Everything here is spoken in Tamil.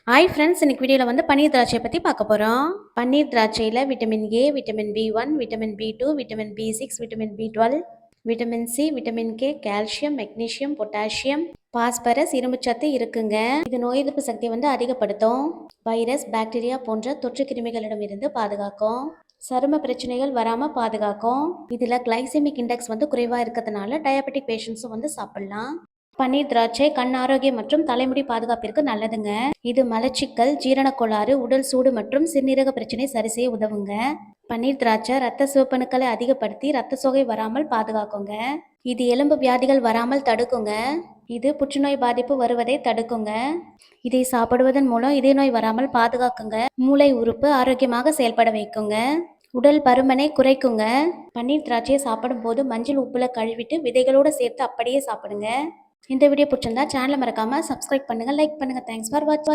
ஹாய் ஃப்ரெண்ட்ஸ், இன்னைக்கு வீடியோவில் வந்து பன்னீர் திராட்சையை பற்றி பார்க்க போகிறோம். பன்னீர் திராட்சையில் vitamin A, vitamin B one, vitamin P two, vitamin பி6, vitamin பி12, vitamin C, vitamin K, calcium, magnesium, potassium, phosphorus, இரும்புச்சத்து இருக்குங்க. இது நோய் எதிர்ப்பு சக்தியை வந்து அதிகப்படுத்தும். வைரஸ், பாக்டீரியா போன்ற தொற்று கிருமிகளிடமிருந்து பாதுகாக்கும். சரும பிரச்சனைகள் வராமல் பாதுகாக்கும். இதில் கிளைசெமிக் இண்டெக்ஸ் வந்து குறைவாக இருக்கிறதுனால டயபெட்டிக் பேஷண்ட்ஸும் வந்து சாப்பிட்லாம். பன்னீர் திராட்சை கண் ஆரோக்கியம் மற்றும் தலைமுடி பாதுகாப்பிற்கு நல்லதுங்க. இது மலச்சிக்கல், ஜீரண கோளாறு, உடல் சூடு மற்றும் சிறுநீரக பிரச்சனை சரி செய்ய உதவுங்க. பன்னீர் திராட்சை ரத்த சிவப்பணுக்களை அதிகப்படுத்தி ரத்த சோகை வராமல் பாதுகாக்குங்க. இது எலும்பு வியாதிகள் வராமல் தடுக்குங்க. இது புற்றுநோய் பாதிப்பு வருவதை தடுக்குங்க. இதை சாப்பிடுவதன் மூலம் இதய நோய் வராமல் பாதுகாக்குங்க. மூளை உறுப்பு ஆரோக்கியமாக செயல்பட வைக்குங்க. உடல் பருமனை குறைக்குங்க. பன்னீர் திராட்சையை சாப்பிடும் போது மஞ்சள் உப்புல கழுவிட்டு விதைகளோடு சேர்த்து அப்படியே சாப்பிடுங்க. இந்த வீடியோ பிடிச்சிருந்தா சேனலை மறக்காம சப்ஸ்கிரைப் பண்ணுங்க, லைக் பண்ணுங்க. தேங்க்ஸ் ஃபார் வாட்சிங்.